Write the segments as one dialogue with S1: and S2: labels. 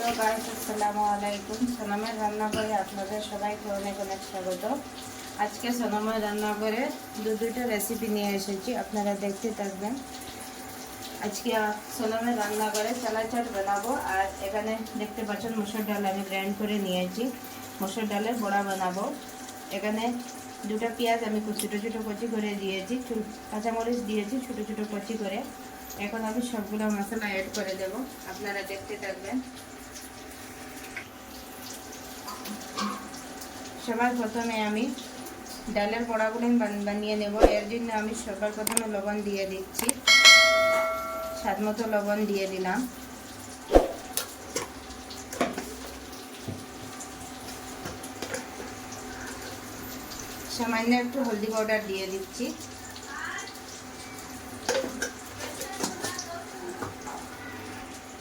S1: তো গাইস আসসালামু আলাইকুম। সোনামের রান্নাঘরে আপনাদের সবাইকে অনেক অনেক স্বাগত। আজকে সোনামের রান্নাঘরে দুটো রেসিপি নিয়ে এসেছি, আপনারা দেখতে থাকবেন। আজকে সোনামের রান্নাঘরে চানা চাট বানাবো। আর এখানে দেখতে পাচ্ছেন মসুর ডাল আমি গ্রাইন্ড করে নিয়েছি, মসুর ডালের বড়া বানাবো। এখানে দুটো পেঁয়াজ আমি ছোটো ছোটো কচি করে দিয়েছি, কাঁচামরিচ দিয়েছি ছোটো ছোটো কচি করে। এখন আমি সবগুলো মশলা অ্যাড করে দেব, আপনারা দেখতে থাকবেন। সবার প্রথমে আমি ডালের বড়াগুলো বানিয়ে নেব। এর জন্য আমি সবার প্রথমে লবণ দিয়ে দিচ্ছি, স্বাদ মতো লবণ দিয়ে দিলাম। সামান্য একটু হলদি পাউডার দিয়ে দিচ্ছি।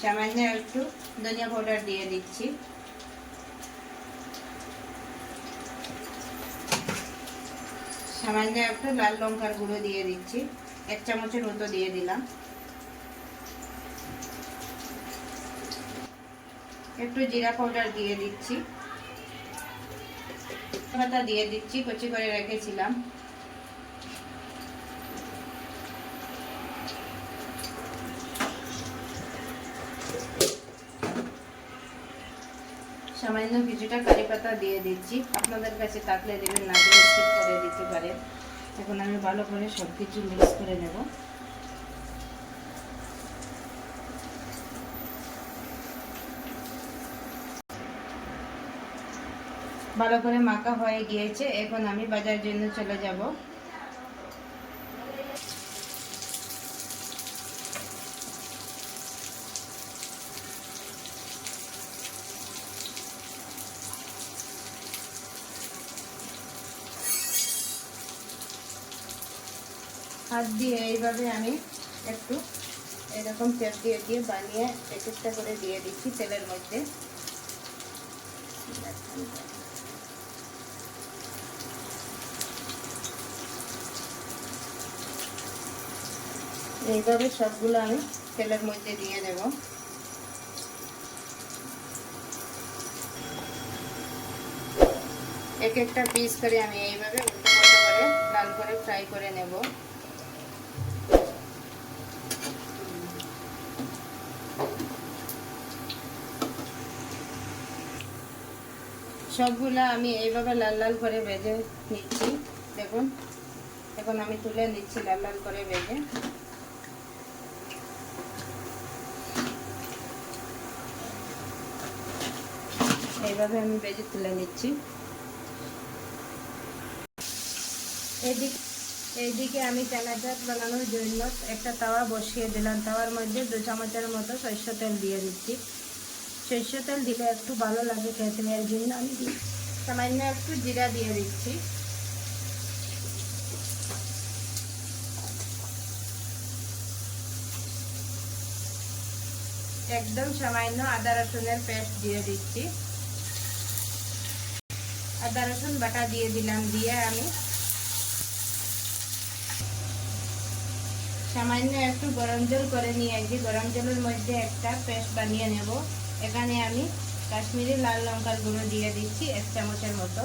S1: সামান্য একটু ধনিয়া পাউডার দিয়ে দিচ্ছি। সামান্য একটু লাল লঙ্কার গুঁড়ো দিয়ে দিচ্ছি, 1 চামচের মতো দিয়ে দিলাম। একটু জিরা পাউডার দিয়ে দিচ্ছি, পাতা দিয়ে দিচ্ছি কচি করে রেখেছিলাম। সামান্য কিছুটা কারি পাতা দিয়ে দিচ্ছি, আপনাদের কাছে থাকলে দেবেন, না দিলে স্কিপ করে দিতে পারেন। এখন আমি ভালো করে সব কিছু মিক্স করে নেব। ভালো করে মাখা হয়ে গিয়েছে, এখন আমি বাজার জন্য চলে যাব। হাত দিয়ে এইভাবে আমি একটু এরকম চেপ দিয়ে দিয়ে বানিয়ে একটা করে দিয়ে দিচ্ছি তেলের মধ্যে। এইভাবে সবগুলো আমি তেলের মধ্যে দিয়ে দেব। এক একটা পিস করে আমি এইভাবে উল্টো পাল্টা করে লাল করে ফ্রাই করে নেব। সবগুলা আমি এইভাবে লাল লাল করে ভেজে নিচ্ছি। দেখুন, এখন আমি তুলে নিচ্ছি লাল লাল করে ভেজে। এইভাবে আমি ভেজে তুলে নিচ্ছি। এইদিকে আমি চানা চাট বানানোর জন্য একটা তাওয়া বসিয়ে দিলাম। তাওয়ার মধ্যে 2 চামচের মতো সরষের তেল দিয়ে দিচ্ছি। সরষের তেল দিলে একটু ভালো লাগে খেতে, এর জন্য আমি সামান্য একটু জিরা দিয়ে দিচ্ছি। একদম সামান্য আদা রসুনের পেস্ট দিয়ে দিচ্ছি। আদা রসুন বাটা দিয়ে দিলাম, দিয়ে আমি সামান্য একটু গরম জল করে নিয়েছি। গরম জলের মধ্যে একটা পেস্ট বানিয়ে নেব। এখানে আমি কাশ্মীরি লাল লঙ্কার গুঁড়ো দিয়ে দিচ্ছি 1 চামচের মতো।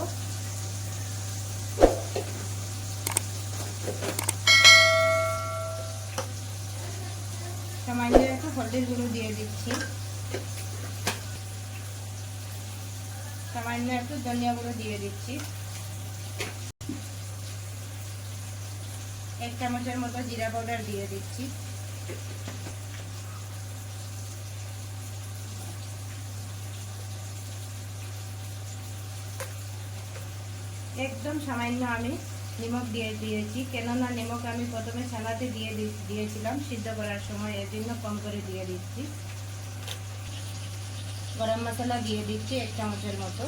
S1: সামান্য একটু হলদির গুঁড়ো দিয়ে দিচ্ছি। সামান্য একটু ধনিয়া গুঁড়ো দিয়ে দিচ্ছি। 1 চামচের মতো জিরা পাউডার দিয়ে দিচ্ছি। একদম সামান্য আমি নিমক দিয়ে দিয়েছি, কেননা নিমক আমি প্রথমে ছানাতে দিয়েছিলাম সিদ্ধ করার সময়, এর জন্য কম করে দিয়ে দিচ্ছি। গরম মশলা দিয়ে দিচ্ছি 1 চামচের মতো।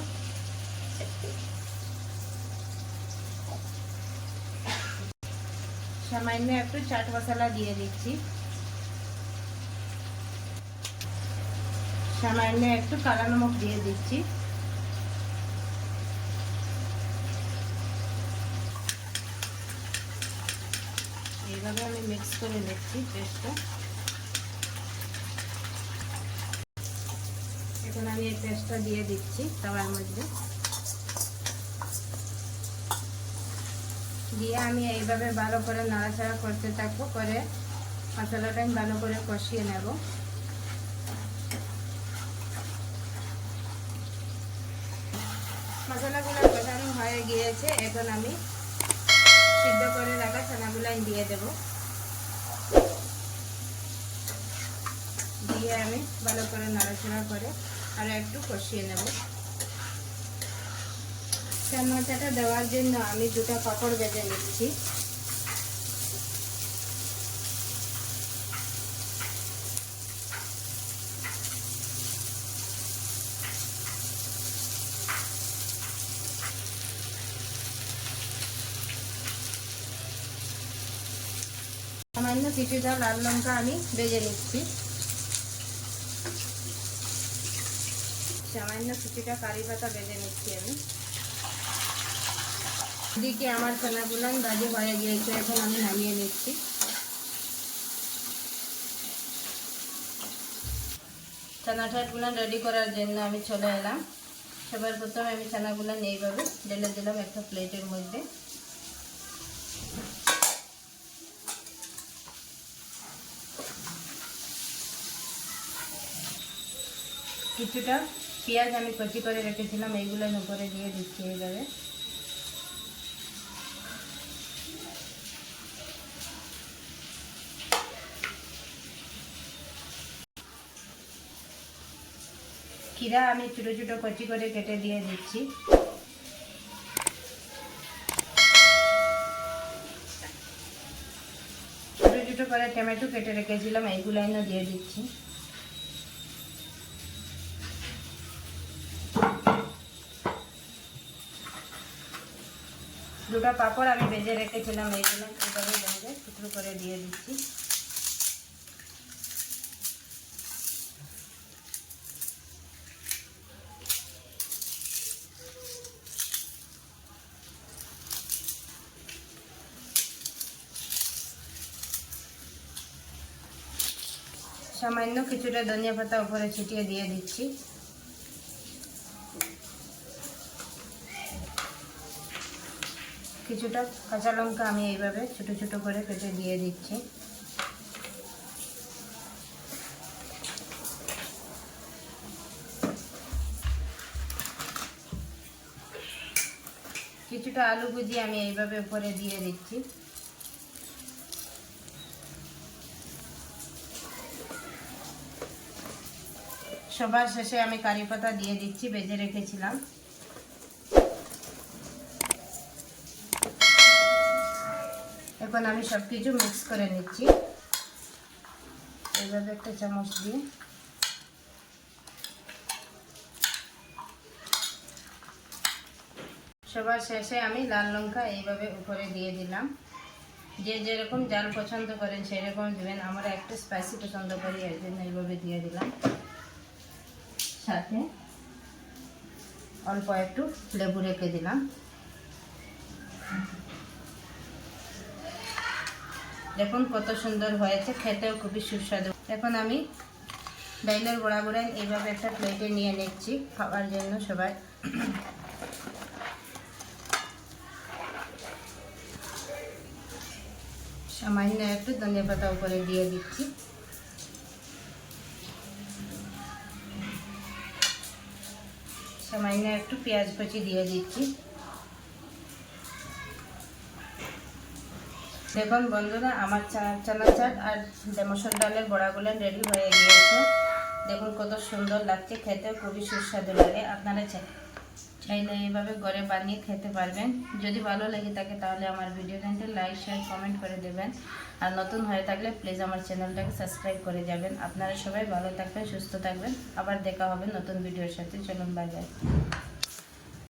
S1: সামান্য একটু চাট মশলা দিয়ে দিচ্ছি। সামান্য একটু কালো নমক দিয়ে দিচ্ছি। এইভাবে আমি মিক্স করে নিচ্ছি পেস্টটা। এখন আমি এই পেস্টটা দিয়ে দিচ্ছি তাওয়ার মধ্যে, দিয়ে আমি এইভাবে ভালো করে নাড়াচাড়া করতে থাকবো, করে মশলাটা আমি ভালো করে কষিয়ে নেব। মশলাগুলো কষানো হয়ে গিয়েছে, এখন আমি সিদ্ধ করে রাখা ছানাগুলো দিয়ে দেব, দিয়ে আমি ভালো করে নাড়াচাড়া করে আরও একটু কষিয়ে নেব। চামচটা দেওয়ার জন্য আমি দুটো পাঁপড় ভেজে নিচ্ছি। সামান্য কিছুটা লাল লঙ্কা আমি ভেজে নিচ্ছি, সামান্য কিছুটা কারি পাতা ভেজে নিচ্ছি আমি। এদিকে আমার ছানাগুলো ভাজি হয়ে গিয়েছে, এখন আমি নামিয়ে নিচ্ছি। ছানাটাগুলো রেডি করার জন্য আমি চলে এলাম। সবার প্রথমে আমি ছানাগুলো এইভাবে ঢেলে দিলাম একটা প্লেটের মধ্যে। কিছুটা পেঁয়াজ আমি কচি করে রেখেছিলাম, এইগুলো উপরে দিয়ে দিচ্ছি এইভাবে। খিরা আমি ছোটো ছোটো কচি করে কেটে দিয়ে দিচ্ছি। ছোটো ছোটো করে টমেটো কেটে রেখেছিলাম, এইগুলো দিয়ে দিচ্ছি। দুটো পাঁপড় আমি ভেজে রেখেছিলাম, এইগুলো এইভাবে ভেজে টুকরো করে দিয়ে দিচ্ছি। সামান্য কিছুটা ধনিয়া পাতা উপরে ছিটিয়ে দিয়ে দিচ্ছি। কিছুটা কাঁচা লঙ্কা আমি এইভাবে ছোটো ছোটো করে কেটে দিয়ে দিচ্ছি। কিছুটা আলু ভুজি আমি এইভাবে উপরে দিয়ে দিচ্ছি। সবার শেষে আমি কারি পাতা দিয়ে দিচ্ছি, ভেজে রেখেছিলাম। এখন আমি সব কিছু মিক্স করে নিচ্ছি এইভাবে একটা চামচ দিয়ে। সবার শেষে আমি লাল লঙ্কা এইভাবে উপরে দিয়ে দিলাম। যে যেরকম ঝাল পছন্দ করেন সেরকম দেবেন, আমরা একটু স্পাইসি পছন্দ করি, এর জন্য এইভাবে দিয়ে দিলাম। সাথে অল্প একটু লেবু রেখে দিলাম। দেখুন কত সুন্দর হয়েছে, খেতেও খুবই সুস্বাদু। এখন আমি ডাইলের বড়া বড়া এইভাবে একটা প্লেটে নিয়ে নিচ্ছি খাওয়ার জন্য সবাই। সামান্য একটু ধনিয়া পাতা উপরে দিয়ে দিচ্ছি। সামান্য একটু পেঁয়াজ কুচি দিয়ে দিচ্ছি। দেখুন বন্ধুরা, আমার চানা চাট আর মসুর ডালের বড়াগুলো রেডি হয়ে গিয়েছে। দেখুন কত সুন্দর লাগছে, খেতেও খুবই সুস্বাদু লাগে। আপনারা চাইলে এইভাবে ঘরে বানিয়ে খেতে পারবেন। যদি ভালো লেগে থাকে তাহলে আমার ভিডিওটাকে লাইক শেয়ার কমেন্ট করে দেবেন। আর নতুন হয়ে থাকলে প্লিজ আমার চ্যানেলটাকে সাবস্ক্রাইব করে যাবেন। আপনারা সবাই ভালো থাকবেন, সুস্থ থাকবেন। আবার দেখা হবে নতুন ভিডিওর সাথে। চলুন, বাই বাই।